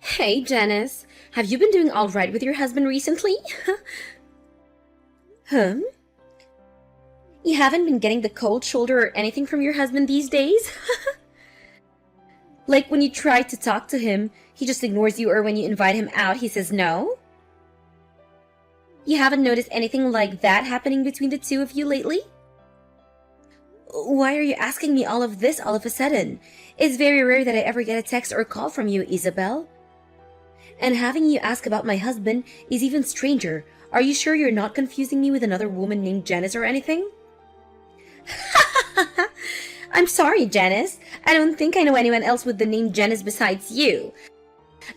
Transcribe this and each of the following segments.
Hey, Janice. Have you been doing all right with your husband recently? Huh? You haven't been getting the cold shoulder or anything from your husband these days? Like when you try to talk to him, he just ignores you, or when you invite him out, he says no? You haven't noticed anything like that happening between the two of you lately? Why are you asking me all of this all of a sudden? It's very rare that I ever get a text or a call from you, Isabel. And having you ask about my husband is even stranger. Are you sure you're not confusing me with another woman named Janice or anything? I'm sorry, Janice. I don't think I know anyone else with the name Janice besides you.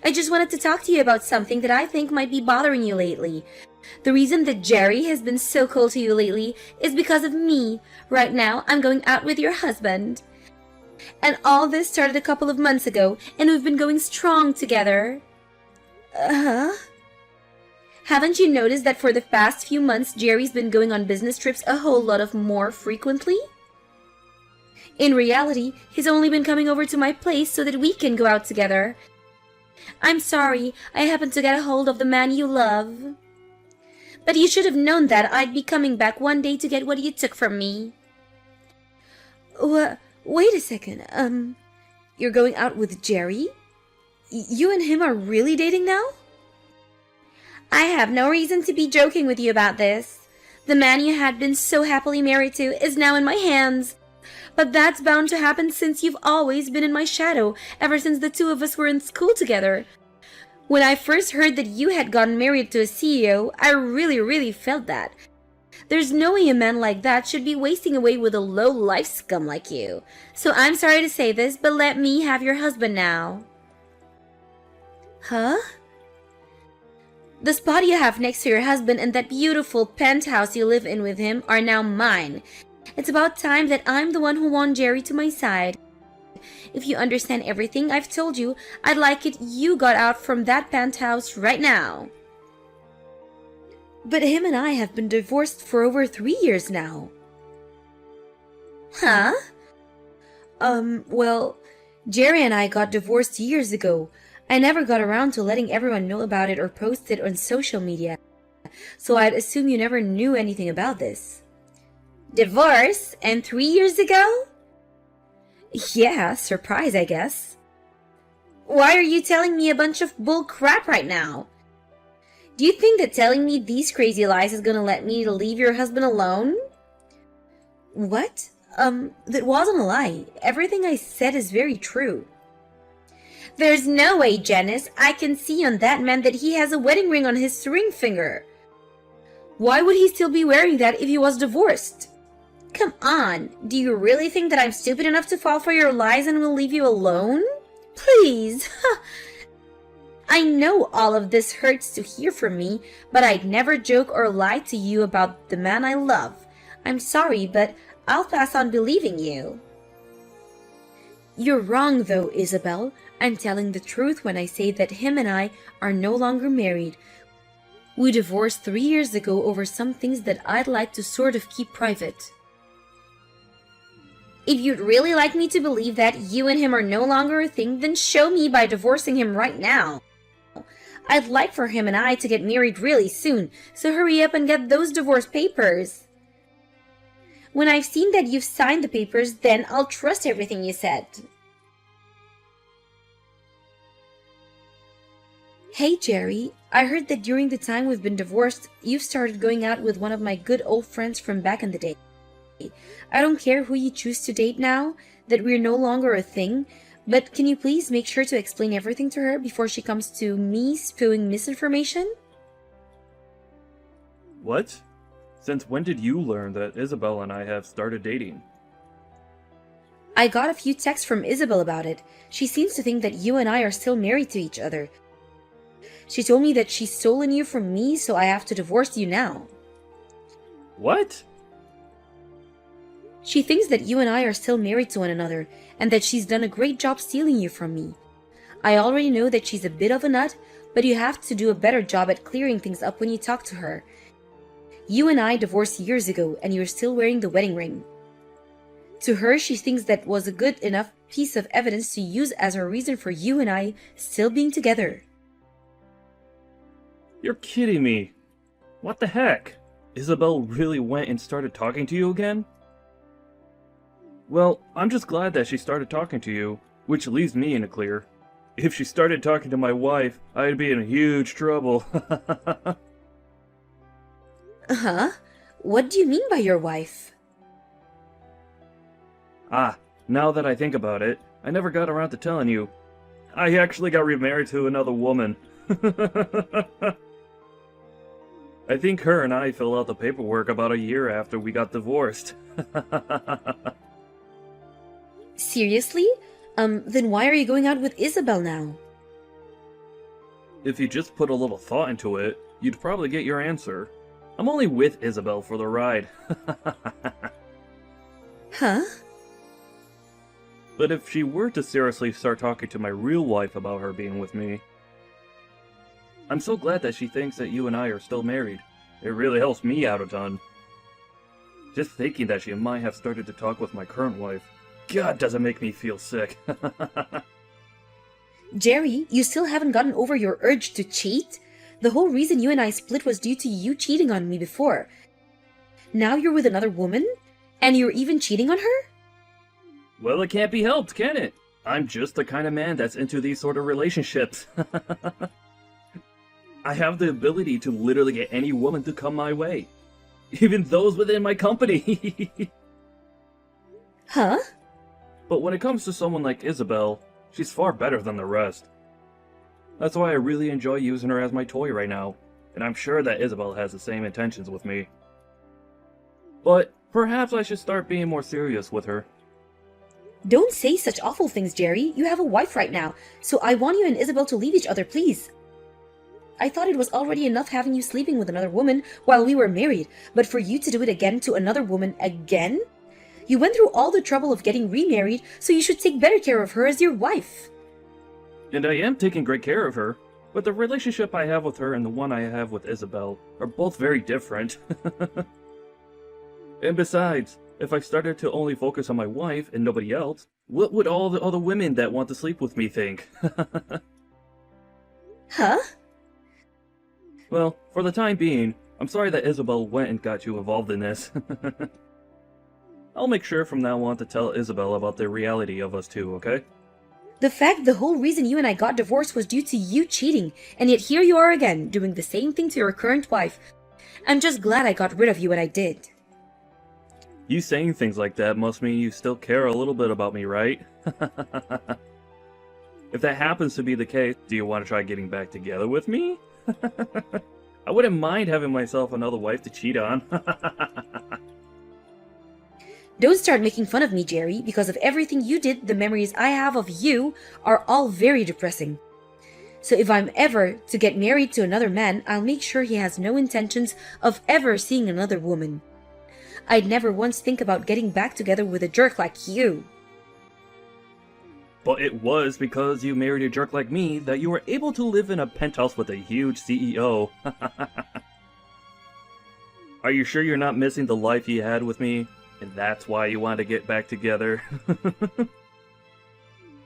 I just wanted to talk to you about something that I think might be bothering you lately. The reason that Jerry has been so cold to you lately is because of me. Right now, I'm going out with your husband. And all this started a couple of months ago, and we've been going strong together. Uh-huh. Haven't you noticed that for the past few months, Jerry's been going on business trips a whole lot of more frequently? In reality, he's only been coming over to my place so that we can go out together. I'm sorry, I happened to get a hold of the man you love. But you should have known that I'd be coming back one day to get what you took from me. Wait a second, you're going out with Jerry? You and him are really dating now? I have no reason to be joking with you about this. The man you had been so happily married to is now in my hands. But that's bound to happen since you've always been in my shadow ever since the two of us were in school together. When I first heard that you had gotten married to a CEO, I really felt that. There's no way a man like that should be wasting away with a low-life scum like you. So I'm sorry to say this, but let me have your husband now. Huh? The spot you have next to your husband and that beautiful penthouse you live in with him are now mine. It's about time that I'm the one who won Jerry to my side. If you understand everything I've told you, I'd like it you got out from that penthouse right now. But him and I have been divorced for over 3 years now. Huh? Well, Jerry and I got divorced years ago. I never got around to letting everyone know about it or post it on social media, so I'd assume you never knew anything about this. Divorce? And 3 years ago? Yeah, surprise, I guess. Why are you telling me a bunch of bull crap right now? Do you think that telling me these crazy lies is gonna let me leave your husband alone? What? That wasn't a lie. Everything I said is very true. There's no way, Janice. I can see on that man that he has a wedding ring on his ring finger. Why would he still be wearing that if he was divorced? Come on, do you really think that I'm stupid enough to fall for your lies and will leave you alone? Please. I know all of this hurts to hear from me, but I'd never joke or lie to you about the man I love. I'm sorry, but I'll pass on believing you. You're wrong though, Isabel. I'm telling the truth when I say that him and I are no longer married. We divorced 3 years ago over some things that I'd like to sort of keep private. If you'd really like me to believe that you and him are no longer a thing, then show me by divorcing him right now. I'd like for him and I to get married really soon, so hurry up and get those divorce papers. When I've seen that you've signed the papers, then I'll trust everything you said. Hey, Jerry, I heard that during the time we've been divorced, you've started going out with one of my good old friends from back in the day. I don't care who you choose to date now, that we're no longer a thing, but can you please make sure to explain everything to her before she comes to me spewing misinformation? What? Since when did you learn that Isabel and I have started dating? I got a few texts from Isabel about it. She seems to think that you and I are still married to each other. She told me that she's stolen you from me, so I have to divorce you now. What? She thinks that you and I are still married to one another, and that she's done a great job stealing you from me. I already know that she's a bit of a nut, but you have to do a better job at clearing things up when you talk to her. You and I divorced years ago, and you're still wearing the wedding ring. To her, she thinks that was a good enough piece of evidence to use as her reason for you and I still being together. You're kidding me. What the heck? Isabel really went and started talking to you again? Well, I'm just glad that she started talking to you, which leaves me in the clear. If she started talking to my wife, I'd be in huge trouble. Huh? What do you mean by your wife? Ah, now that I think about it, I never got around to telling you. I actually got remarried to another woman. I think her and I filled out the paperwork about a year after we got divorced. Seriously? Then why are you going out with Isabel now? If you just put a little thought into it, you'd probably get your answer. I'm only with Isabel for the ride. Huh? But if she were to seriously start talking to my real wife about her being with me, I'm so glad that she thinks that you and I are still married. It really helps me out a ton. Just thinking that she might have started to talk with my current wife, God, does it make me feel sick. Jerry, you still haven't gotten over your urge to cheat? The whole reason you and I split was due to you cheating on me before. Now you're with another woman? And you're even cheating on her? Well, it can't be helped, can it? I'm just the kind of man that's into these sort of relationships. I have the ability to literally get any woman to come my way. Even those within my company. Huh? But when it comes to someone like Isabel, she's far better than the rest. That's why I really enjoy using her as my toy right now, and I'm sure that Isabel has the same intentions with me. But perhaps I should start being more serious with her. Don't say such awful things, Jerry. You have a wife right now, so I want you and Isabel to leave each other, please. I thought it was already enough having you sleeping with another woman while we were married, but for you to do it again to another woman again? You went through all the trouble of getting remarried, so you should take better care of her as your wife. And I am taking great care of her, but the relationship I have with her and the one I have with Isabel are both very different. And besides, if I started to only focus on my wife and nobody else, what would all the other women that want to sleep with me think? Huh? Well, for the time being, I'm sorry that Isabel went and got you involved in this. I'll make sure from now on to tell Isabel about the reality of us two, okay? The fact the whole reason you and I got divorced was due to you cheating, and yet here you are again, doing the same thing to your current wife. I'm just glad I got rid of you when I did. You saying things like that must mean you still care a little bit about me, right? If that happens to be the case, do you want to try getting back together with me? I wouldn't mind having myself another wife to cheat on. Don't start making fun of me, Jerry. Because of everything you did, the memories I have of you are all very depressing. So if I'm ever to get married to another man, I'll make sure he has no intentions of ever seeing another woman. I'd never once think about getting back together with a jerk like you. But it was because you married a jerk like me that you were able to live in a penthouse with a huge CEO. Are you sure you're not missing the life you had with me? And that's why you want to get back together?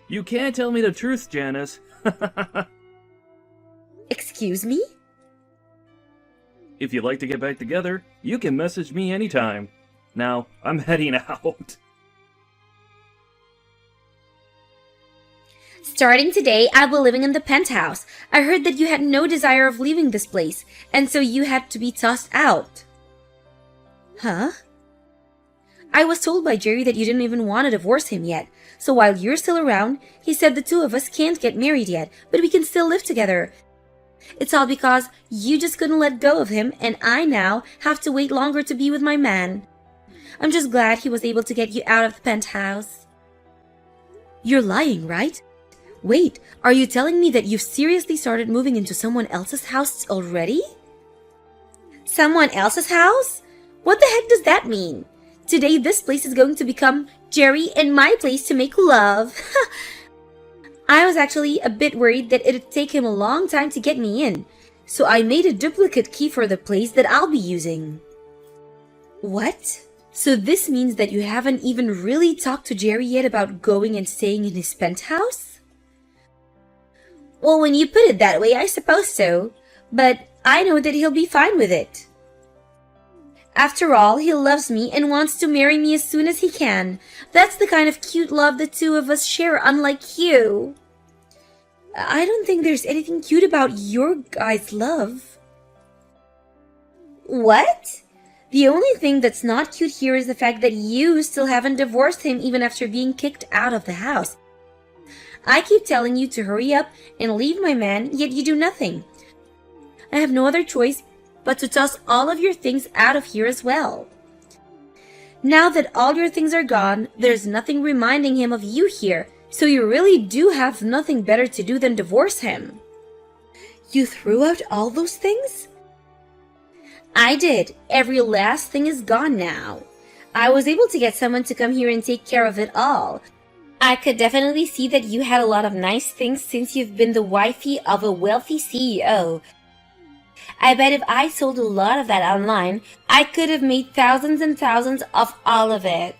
You can't tell me the truth, Janice. Excuse me? If you'd like to get back together, you can message me anytime. Now, I'm heading out. Starting today, I'll be living in the penthouse. I heard that you had no desire of leaving this place, and so you had to be tossed out. Huh? I was told by Jerry that you didn't even want to divorce him yet. So while you're still around, he said the two of us can't get married yet, but we can still live together. It's all because you just couldn't let go of him, and I now have to wait longer to be with my man. I'm just glad he was able to get you out of the penthouse. You're lying, right? Wait, are you telling me that you've seriously started moving into someone else's house already? Someone else's house? What the heck does that mean? Today this place is going to become Jerry and my place to make love. I was actually a bit worried that it'd take him a long time to get me in, so I made a duplicate key for the place that I'll be using. What? So this means that you haven't even really talked to Jerry yet about going and staying in his penthouse? Well, when you put it that way, I suppose so. But I know that he'll be fine with it. After all, he loves me and wants to marry me as soon as he can. That's the kind of cute love the two of us share, unlike you. I don't think there's anything cute about your guys' love. What? The only thing that's not cute here is the fact that you still haven't divorced him even after being kicked out of the house. I keep telling you to hurry up and leave my man, yet you do nothing. I have no other choice but to toss all of your things out of here as well. Now that all your things are gone, there's nothing reminding him of you here, so you really do have nothing better to do than divorce him. You threw out all those things? I did. Every last thing is gone now. I was able to get someone to come here and take care of it all. I could definitely see that you had a lot of nice things since you've been the wifey of a wealthy CEO. I bet if I sold a lot of that online, I could have made thousands and thousands of all of it.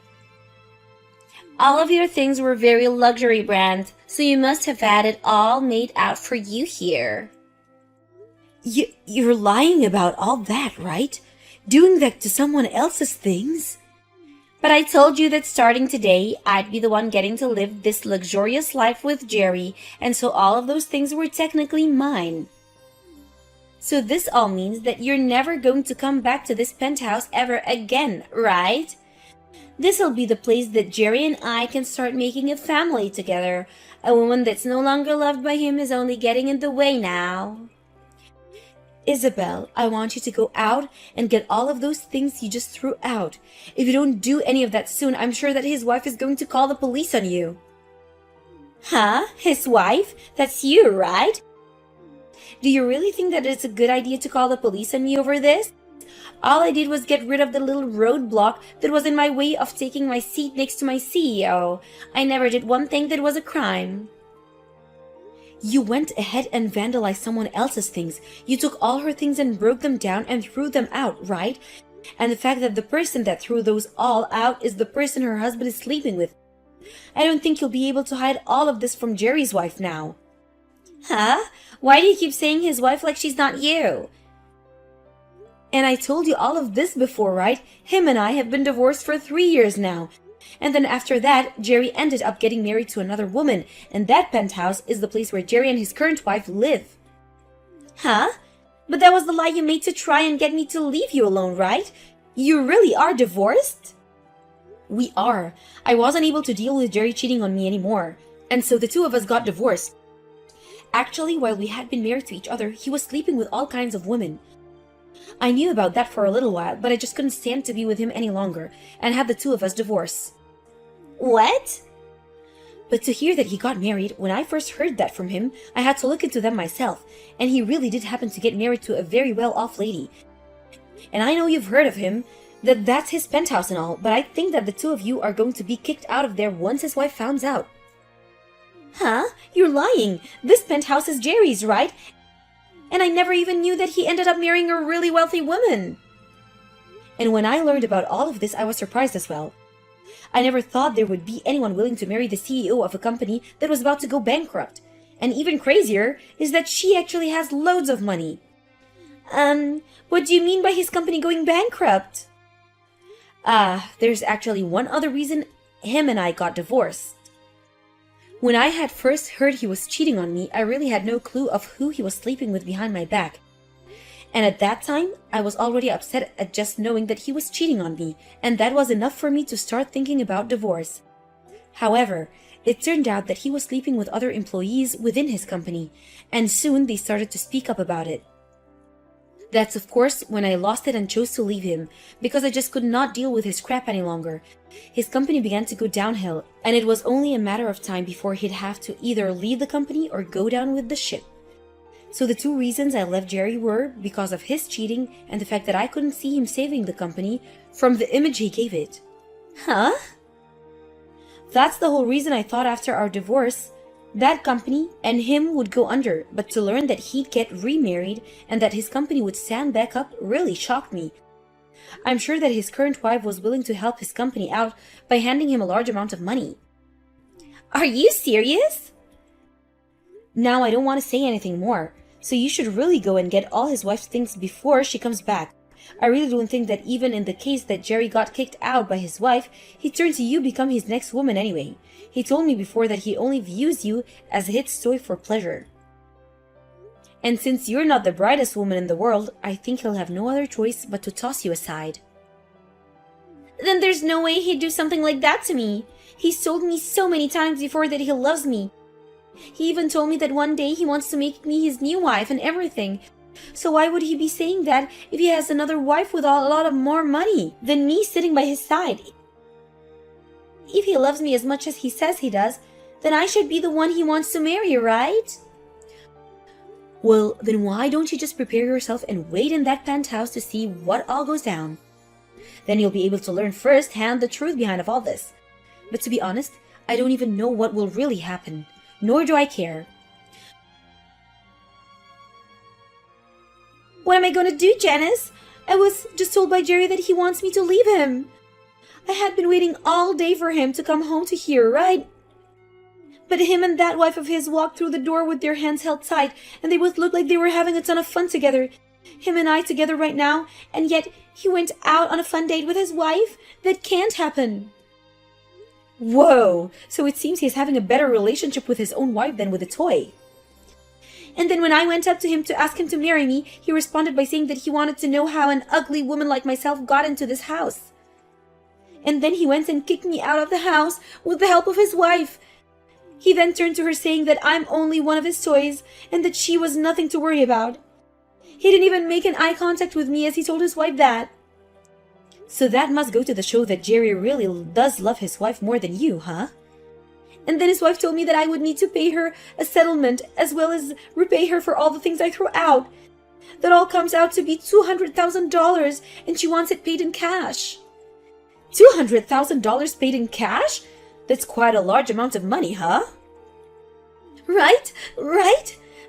All of your things were very luxury brands, so you must have had it all made out for you here. You're lying about all that, right? Doing that to someone else's things? But I told you that starting today, I'd be the one getting to live this luxurious life with Jerry, and so all of those things were technically mine. So this all means that you're never going to come back to this penthouse ever again, right? This'll be the place that Jerry and I can start making a family together. A woman that's no longer loved by him is only getting in the way now. Isabel, I want you to go out and get all of those things you just threw out. If you don't do any of that soon, I'm sure that his wife is going to call the police on you. Huh? His wife? That's you, right? Do you really think that it's a good idea to call the police on me over this? All I did was get rid of the little roadblock that was in my way of taking my seat next to my CEO. I never did one thing that was a crime. You went ahead and vandalized someone else's things. You took all her things and broke them down and threw them out, right? And the fact that the person that threw those all out is the person her husband is sleeping with. I don't think you'll be able to hide all of this from Jerry's wife now. Huh? Why do you keep saying his wife like she's not you? And I told you all of this before, right? Him and I have been divorced for 3 years now. And then after that, Jerry ended up getting married to another woman, and that penthouse is the place where Jerry and his current wife live. Huh? But that was the lie you made to try and get me to leave you alone, right? You really are divorced? We are. I wasn't able to deal with Jerry cheating on me anymore, and so the two of us got divorced. Actually, while we had been married to each other, he was sleeping with all kinds of women. I knew about that for a little while, but I just couldn't stand to be with him any longer, and had the two of us divorce. What? But to hear that he got married, when I first heard that from him, I had to look into them myself, and he really did happen to get married to a very well-off lady. And I know you've heard of him, that's his penthouse and all, but I think that the two of you are going to be kicked out of there once his wife finds out. Huh? You're lying. This penthouse is Jerry's, right? And I never even knew that he ended up marrying a really wealthy woman. And when I learned about all of this, I was surprised as well. I never thought there would be anyone willing to marry the CEO of a company that was about to go bankrupt. And even crazier is that she actually has loads of money. What do you mean by his company going bankrupt? There's actually one other reason him and I got divorced. When I had first heard he was cheating on me, I really had no clue of who he was sleeping with behind my back. And at that time, I was already upset at just knowing that he was cheating on me, and that was enough for me to start thinking about divorce. However, it turned out that he was sleeping with other employees within his company, and soon they started to speak up about it. That's of course when I lost it and chose to leave him, because I just could not deal with his crap any longer. His company began to go downhill, and it was only a matter of time before he'd have to either leave the company or go down with the ship. So the two reasons I left Jerry were because of his cheating and the fact that I couldn't see him saving the company from the image he gave it. Huh? That's the whole reason I thought after our divorce, that company and him would go under, but to learn that he'd get remarried and that his company would stand back up really shocked me. I'm sure that his current wife was willing to help his company out by handing him a large amount of money. Are you serious? Now I don't want to say anything more, so you should really go and get all his wife's things before she comes back. I really don't think that even in the case that Jerry got kicked out by his wife, he'd turn to you become his next woman anyway. He told me before that he only views you as his toy for pleasure. And since you're not the brightest woman in the world, I think he'll have no other choice but to toss you aside. Then there's no way he'd do something like that to me. He's told me so many times before that he loves me. He even told me that one day he wants to make me his new wife and everything. So why would he be saying that if he has another wife with a lot of more money than me sitting by his side? If he loves me as much as he says he does, then I should be the one he wants to marry, right? Well, then why don't you just prepare yourself and wait in that penthouse to see what all goes down? Then you'll be able to learn firsthand the truth behind of all this. But to be honest, I don't even know what will really happen, nor do I care. What am I going to do, Janice? I was just told by Jerry that he wants me to leave him. I had been waiting all day for him to come home to here, right? But him and that wife of his walked through the door with their hands held tight, and they both looked like they were having a ton of fun together. Him and I together right now, and yet he went out on a fun date with his wife? That can't happen. Whoa! So it seems he's having a better relationship with his own wife than with a toy. And then when I went up to him to ask him to marry me, he responded by saying that he wanted to know how an ugly woman like myself got into this house. And then he went and kicked me out of the house with the help of his wife. He then turned to her saying that I'm only one of his toys and that she was nothing to worry about. He didn't even make an eye contact with me as he told his wife that. So that must go to show that Jerry really does love his wife more than you, huh? And then his wife told me that I would need to pay her a settlement as well as repay her for all the things I threw out. That all comes out to be $200,000 and she wants it paid in cash. $200,000 paid in cash? That's quite a large amount of money, huh? Right?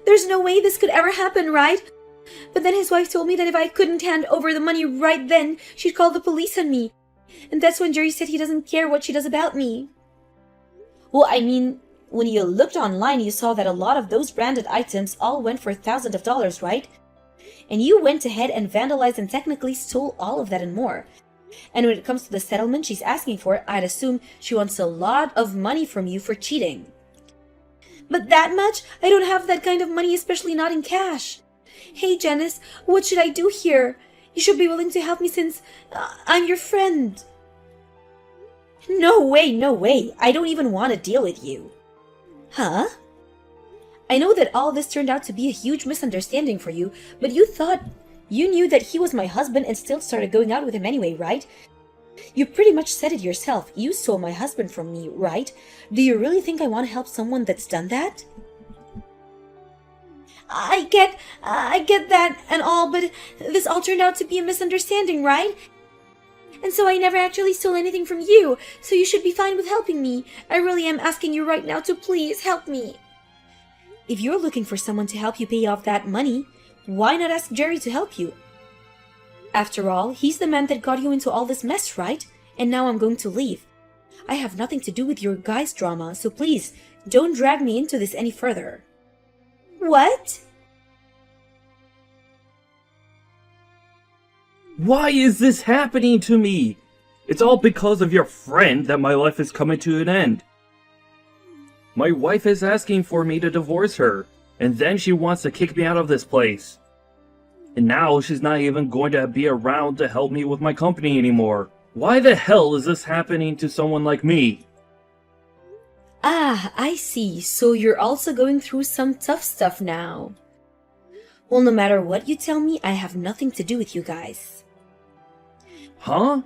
There's no way this could ever happen, right? But then his wife told me that if I couldn't hand over the money right then, she'd call the police on me. And that's when Jerry said he doesn't care what she does about me. Well, I mean, when you looked online, you saw that a lot of those branded items all went for thousands of dollars, right? And you went ahead and vandalized and technically stole all of that and more. And when it comes to the settlement she's asking for, I'd assume she wants a lot of money from you for cheating. But that much? I don't have that kind of money, especially not in cash. Hey, Janice, what should I do here? You should be willing to help me since I'm your friend. No way. I don't even want to deal with you. Huh? I know that all this turned out to be a huge misunderstanding for you, but you thought you knew that he was my husband and still started going out with him anyway, right? You pretty much said it yourself. You stole my husband from me, right? Do you really think I want to help someone that's done that? I get that and all, but this all turned out to be a misunderstanding, right? And so I never actually stole anything from you, so you should be fine with helping me. I really am asking you right now to please help me. If you're looking for someone to help you pay off that money, why not ask Jerry to help you? After all, he's the man that got you into all this mess, right? And now I'm going to leave. I have nothing to do with your guys' drama, so please, don't drag me into this any further. What? Why is this happening to me? It's all because of your friend that my life is coming to an end. My wife is asking for me to divorce her, and then she wants to kick me out of this place. And now she's not even going to be around to help me with my company anymore. Why the hell is this happening to someone like me? Ah, I see. So you're also going through some tough stuff now. Well, no matter what you tell me, I have nothing to do with you guys. Huh?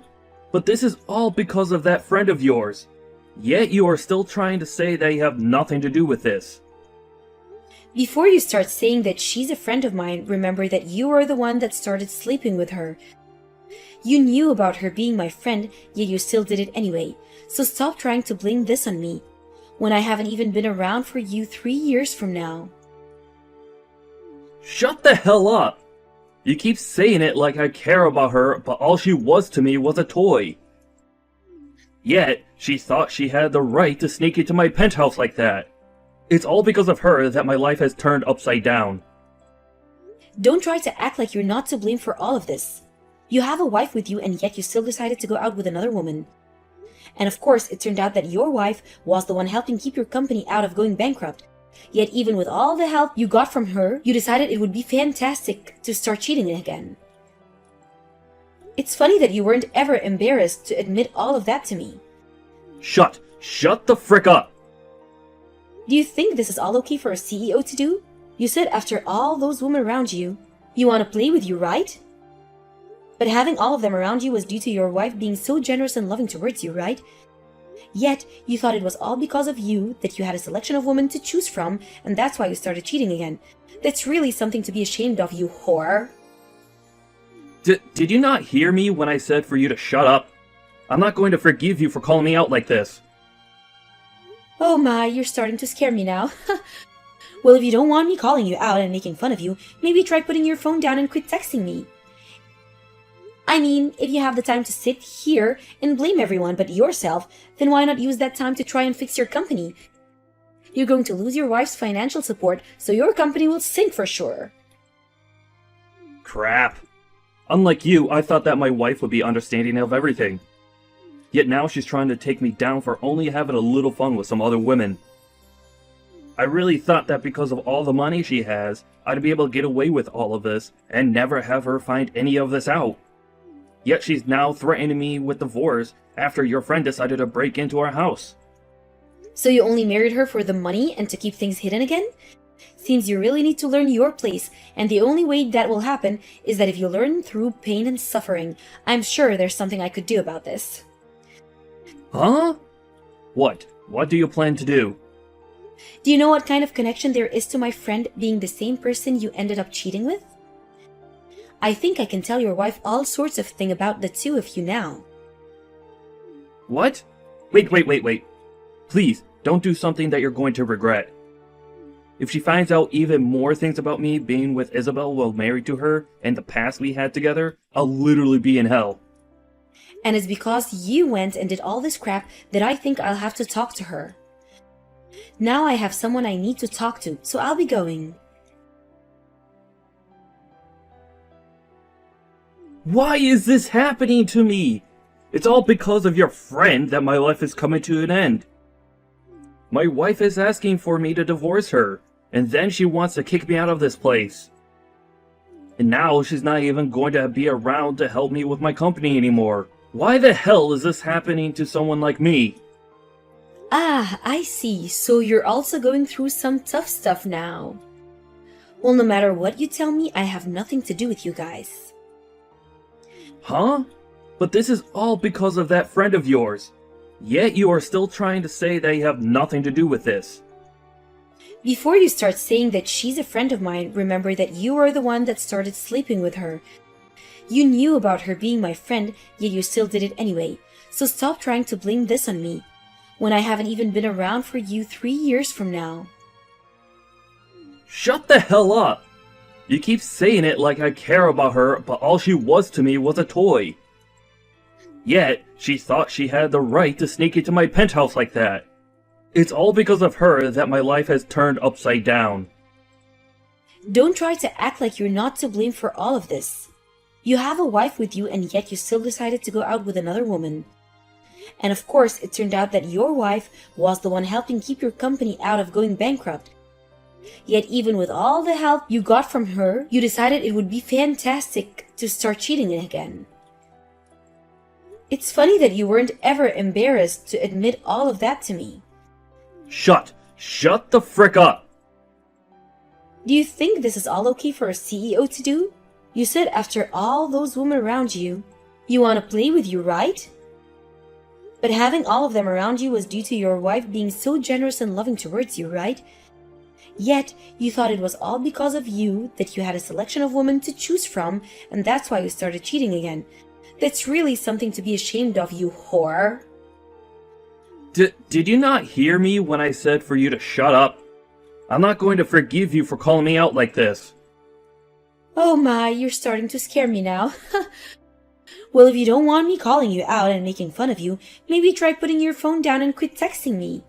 But this is all because of that friend of yours. Yet you are still trying to say that you have nothing to do with this. Before you start saying that she's a friend of mine, remember that you are the one that started sleeping with her. You knew about her being my friend, yet you still did it anyway. So stop trying to blame this on me, when I haven't even been around for you 3 years from now. Shut the hell up! You keep saying it like I care about her, but all she was to me was a toy. Yet, she thought she had the right to sneak into my penthouse like that. It's all because of her that my life has turned upside down. Don't try to act like you're not to blame for all of this. You have a wife with you and yet you still decided to go out with another woman. And of course, it turned out that your wife was the one helping keep your company out of going bankrupt. Yet even with all the help you got from her, you decided it would be fantastic to start cheating again. It's funny that you weren't ever embarrassed to admit all of that to me. Shut the frick up! Do you think this is all okay for a CEO to do? You said after all those women around you, you want to play with you, right? But having all of them around you was due to your wife being so generous and loving towards you, right? Yet, you thought it was all because of you that you had a selection of women to choose from, and that's why you started cheating again. That's really something to be ashamed of, you whore. Did you not hear me when I said for you to shut up? I'm not going to forgive you for calling me out like this. Oh my, you're starting to scare me now. Well, if you don't want me calling you out and making fun of you, maybe try putting your phone down and quit texting me. I mean, if you have the time to sit here and blame everyone but yourself, then why not use that time to try and fix your company? You're going to lose your wife's financial support, so your company will sink for sure. Crap. Unlike you, I thought that my wife would be understanding of everything. Yet now she's trying to take me down for only having a little fun with some other women. I really thought that because of all the money she has, I'd be able to get away with all of this and never have her find any of this out. Yet she's now threatening me with divorce after your friend decided to break into our house. So you only married her for the money and to keep things hidden again? Seems you really need to learn your place, and the only way that will happen is that if you learn through pain and suffering. I'm sure there's something I could do about this. Huh? What? What do you plan to do? Do you know what kind of connection there is to my friend being the same person you ended up cheating with? I think I can tell your wife all sorts of things about the two of you now. What? Wait. Please, don't do something that you're going to regret. If she finds out even more things about me being with Isabel while married to her and the past we had together, I'll literally be in hell. And it's because you went and did all this crap that I think I'll have to talk to her. Now I have someone I need to talk to, so I'll be going. Why is this happening to me? It's all because of your friend that my life is coming to an end. My wife is asking for me to divorce her, and then she wants to kick me out of this place. And now she's not even going to be around to help me with my company anymore. Why the hell is this happening to someone like me? Ah, I see. So you're also going through some tough stuff now. Well, no matter what you tell me, I have nothing to do with you guys. Huh? But this is all because of that friend of yours. Yet you are still trying to say that you have nothing to do with this. Before you start saying that she's a friend of mine, remember that you are the one that started sleeping with her. You knew about her being my friend, yet you still did it anyway. So stop trying to blame this on me, when I haven't even been around for you 3 years from now. Shut the hell up! You keep saying it like I care about her, but all she was to me was a toy. Yet, she thought she had the right to sneak into my penthouse like that. It's all because of her that my life has turned upside down. Don't try to act like you're not to blame for all of this. You have a wife with you and yet you still decided to go out with another woman. And of course, it turned out that your wife was the one helping keep your company out of going bankrupt. Yet even with all the help you got from her, you decided it would be fantastic to start cheating again. It's funny that you weren't ever embarrassed to admit all of that to me. Shut the frick up! Do you think this is all okay for a CEO to do? You said after all those women around you, you want to play with you, right? But having all of them around you was due to your wife being so generous and loving towards you, right? Yet, you thought it was all because of you that you had a selection of women to choose from, and that's why you started cheating again. That's really something to be ashamed of, you whore. Did you not hear me when I said for you to shut up? I'm not going to forgive you for calling me out like this. Oh my, you're starting to scare me now. Well, if you don't want me calling you out and making fun of you, maybe try putting your phone down and quit texting me.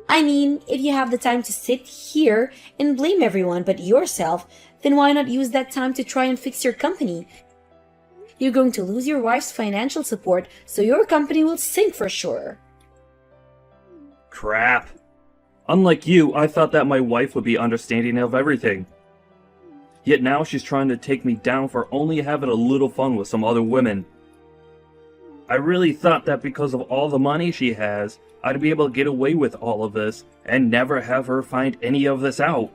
I mean, if you have the time to sit here and blame everyone but yourself, then why not use that time to try and fix your company? You're going to lose your wife's financial support, so your company will sink for sure. Crap. Unlike you, I thought that my wife would be understanding of everything. Yet now she's trying to take me down for only having a little fun with some other women. I really thought that because of all the money she has, I'd be able to get away with all of this and never have her find any of this out.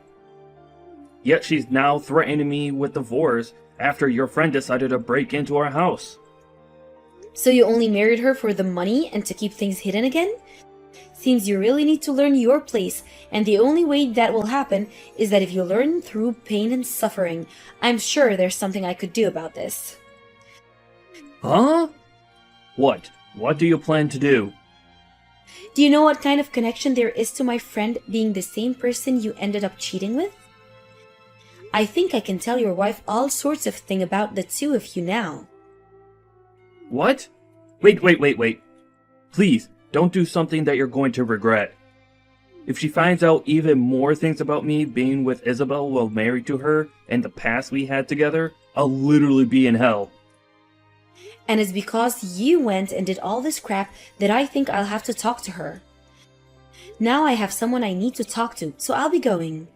Yet she's now threatening me with divorce after your friend decided to break into our house. So you only married her for the money and to keep things hidden again? Seems you really need to learn your place, and the only way that will happen is that if you learn through pain and suffering. I'm sure there's something I could do about this. Huh? What? What do you plan to do? Do you know what kind of connection there is to my friend being the same person you ended up cheating with? I think I can tell your wife all sorts of things about the two of you now. What? Wait. Please, don't do something that you're going to regret. If she finds out even more things about me being with Isabel while married to her and the past we had together, I'll literally be in hell. And it's because you went and did all this crap that I think I'll have to talk to her. Now I have someone I need to talk to, so I'll be going.